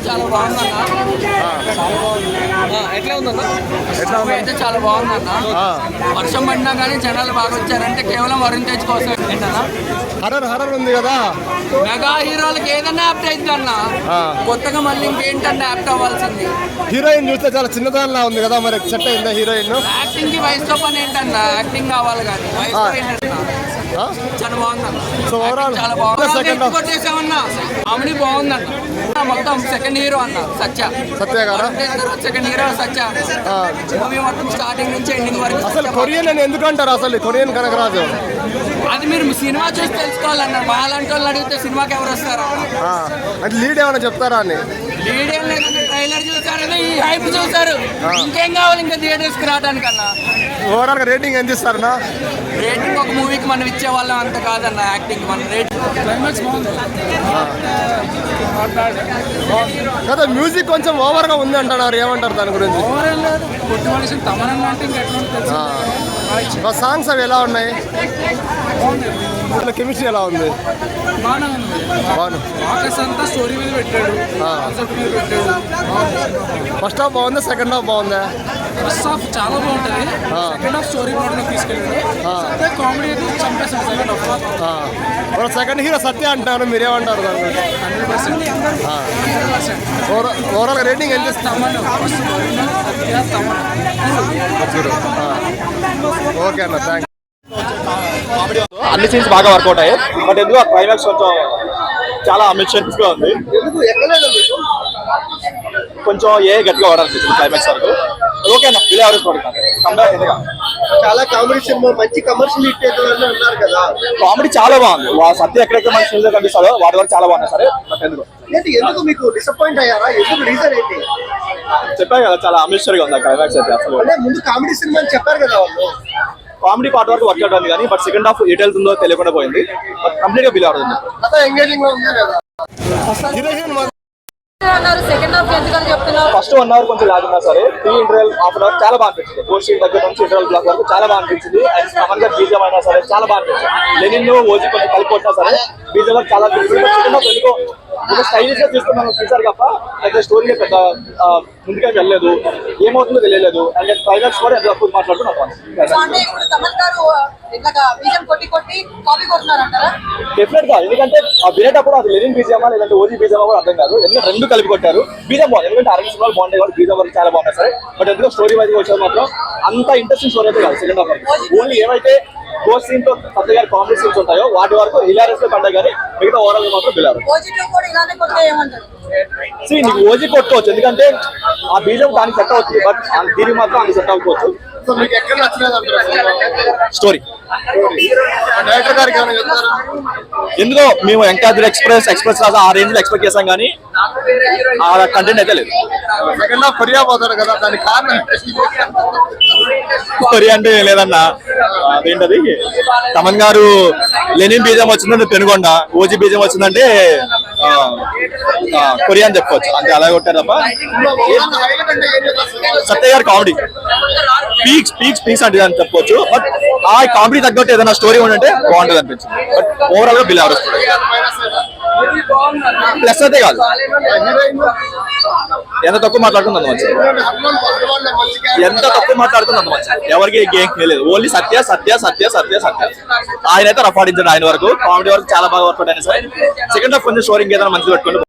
చాలా బాగుందన్న. ఎట్లా ఉందన్న? అయితే చాలా బాగుందన్న. వర్షం పడినా కానీ జనాలు బాగా వచ్చారంటే కేవలం వరుణ్ తేజ్ కోసం. ఏంటన్నా హర్రర్ ఉంది కదా, మెగా హీరోలకి ఏదన్నా యాప్ట్ అవుతుంది అన్న. కొత్తగా మళ్ళీ ఇంకేంటన్నా యాప్ట్ అవ్వాల్సింది. హీరోయిన్ చూస్తే చాలా చిన్నదానిలా ఉంది కదా, మరి సెట్ అయిందా హీరోయిన్? యాక్టింగ్ కి వయసుతో పని ఏంటన్నా, యాక్టింగ్ కావాలి కానీ వయసుతో ఏంటన్నా. చాలా బాగుందన్న. సో ఓవరాల్ చాలా బాగుంది. కొట్టేసామన్నా కామెడీ బాగుందన్న. మొత్తం సెకండ్ హీరో అన్న సత్య గారా, సెకండ్ హీరో సత్య. మూవీ మొత్తం స్టార్టింగ్ నుంచి ఎండింగ్ వరకు. అసలు కొరియన్ అని ఎందుకు అంటారు? అసలు కొరియన్ కనకరాజు అది మీరు సినిమా చూసి తెలుసుకోవాలన్న. మాలాంటి వాళ్ళు అడిగితే సినిమాకి ఎవరు వస్తారా అంటే లీడ్ ఏమైనా చెప్తారా అని? లీడ్ ఏం లేదంటే ట్రైలర్ చూసారు, ఈ హైప్ చూసారు, ఇంకేం కావాలి ఇంకా థియేటర్స్ కి రావడానికన్నా. ఓవరాల్ గా రేటింగ్ ఎంత ఇస్తారన్నా? రేటింగ్ ఒక మూవీకి మనం ఇచ్చే వాళ్ళం అంత కాదన్న. యాక్టింగ్ మన రేటింగ్ కదా. మ్యూజిక్ కొంచెం ఓవర్ గా ఉంది అంటున్నారు, ఏమంటారు దాని గురించి? సాంగ్స్ అవి ఎలా ఉన్నాయి? కెమిస్ట్రీ ఎలా ఉంది? స్టోరీ మీద పెట్టాడు, ఫస్ట్ హాఫ్ బాగుందా, సెకండ్ హాఫ్ బాగుందా? ఫస్ట్ హాఫ్ చాలా బాగుంటుంది, సెకండ్ హాఫ్ స్టోరీ మోడల్ తీసుకెళ్ళాడు. కామెడీ అయితే చంపేస్తాడు సెకండ్ హాఫ్. సెకండ్ హీరో సత్య అంటారు, మీరేమంటారు దాని గురించి? 100%. ఓవరాల్ రేటింగ్ ఎంత ఇస్తాం? ఓకే అన్న, థ్యాంక్స్. అన్ని సీన్స్ బాగా వర్కౌట్ అయ్యాయి, బట్ ఎందుకు క్లైమాక్స్ కొంచెం చాలా మిస్టేక్స్ గా ఉంది. కొంచెం గట్టిగా వాడాలనిపించింది క్లైమాక్స్ వరకు. ఓకే అన్న, ఇలా ఎవరేజ్ పడుతుంది. చాలా కామెడీ సినిమా, మంచి కమర్షియల్ హిట్ అన్నారు కదా. కామెడీ చాలా బాగుంది. సత్య ఎక్కడెక్కడ మంచి సినిమా కనిపిస్తాడో వాటి వరకు చాలా బాగున్నాయి. సరే, ఎందుకు మీకు డిసప్పాయింట్ అయ్యారా? ఎందుకు రీజన్ ఏంటి? చెప్పారు కదా, చాలా అమిస్టర్ గా ఉంది క్లైమాక్స్ అయితే. అసలు అంటే ముందు కామెడీ సినిమా అని చెప్పారు కదా వాళ్ళు. కామెడీ పార్ట్ వరకు వర్క్ అవుతుంది కానీ, బట్ సెకండ్ హాఫ్ ఎటు వెళ్తుందో తెలియకుండా పోయింది. బట్ కంప్లీట్ గా బిల్ అవుతుంది. ఫస్ట్ 1 అవర్ కొంచెం లాగ్ ఉన్నా సరే, ఇంటర్వెల్ హాఫ్ అన్ అవర్ చాలా బాగా అనిపించింది. పోస్ట్ దగ్గర నుంచి ఇంటర్వెల్ బ్లాక్ వరకు చాలా బాగా అనిపించింది. అండ్ కమల్ గారు బీజం అయినా సరే చాలా బాగా అనిపించింది. లెనిన్ ఓజీ కొంచెం కలిపి కొట్టినా సరే బీజం వరకు చాలా అనిపించింది. స్టైలిష్ గా తీసుకున్నాను చూసారు తప్ప అయితే స్టోరీ పెద్ద ముందుగా వెళ్ళలేదు, ఏమవుతుందో తెలియలేదు. అండ్ క్లైమాక్స్ కూడా ఎంత తక్కువ మాట్లాడుతున్నాను. డెఫినెట్ గా, ఎందుకంటే వినేటప్పుడు అది లెనిన్ బీజమా లేదంటే ఓజీ బీజమా కూడా అర్థం కాదు. ఎందుకంటే రెండు కలిపి కొట్టారు. బీజం బాగుంది, ఎందుకంటే అరవై సినిమాలు బాగుంటాయి కాబట్టి బీజం వరకు చాలా బాగున్నాయి సరే. బట్ ఎందుకంటే స్టోరీ వైజ్ వచ్చేది మాత్రం అంత ఇంట్రెస్టింగ్ స్టోరీ అయితే కాదు. సెకండ్ హాఫ్ వరకు ఓన్లీ ఏవైతే గోస్ట్ సీన్ తో పెద్ద గారి కామెడీ సీన్స్ ఉంటాయో వాటి వరకు హిలారియస్ గా పడ్డా కానీ మిగతా ఓవరాల్ మాత్రం బిలారు. నీకు ఓజీ కొట్టుకోవచ్చు, ఎందుకంటే ఆ బీజం దానికి సెట్ అవుతుంది, బట్ దీనికి మాత్రం అది సెట్ అవ్వకపోవచ్చు. స్టోరీ ఎందుకో మేము ఎంకాద్రి ఎక్స్ప్రెస్ రాజా ఆ రేంజ్ లో ఎక్స్పెక్ట్ చేసాం కానీ ఆ కంటెంట్ అయితే లేదు. సెకండ్ హాఫ్ కొరియా పోతారు కదా, దానికి కారణం కొరియా అంటే లేదన్నా. అదేంటది, తమన్ గారు లెనిన్ బీజం వచ్చిందంటే పెనుగొండ, ఓజీ బీజం వచ్చిందంటే కొరియా అని చెప్పుకోవచ్చు. అంతే, అలా కొట్టారు తప్ప. సత్య గారు కామెడీ పీక్స్ అంటే అని చెప్పుకోవచ్చు. బట్ ఆ కామెడీ తగ్గట్టు ఏదైనా స్టోరీ ఉంటే బాగుంటుంది అనిపించింది. బట్ ఓవరాల్ గా బిల్ ఎవరు ప్లస్ అయితే కాదు. ఎంత తక్కువ మాట్లాడుతుంది అంత మంచిది, ఎంత తక్కువ మాట్లాడుతుంది అంత మంచిది. ఎవరికి గేమ్ లేదు, ఓన్లీ సత్య సత్య సత్య సత్య సత్య. ఆయన అయితే రఫ్ ఆడించాడు. ఆయన వరకు కామెడీ వరకు చాలా బాగా వర్క్ అయినా సరే. సెకండ్ హాఫ్ కొంచెం స్టోరీ ఏదైనా మంచిగా పెట్టుకుంటే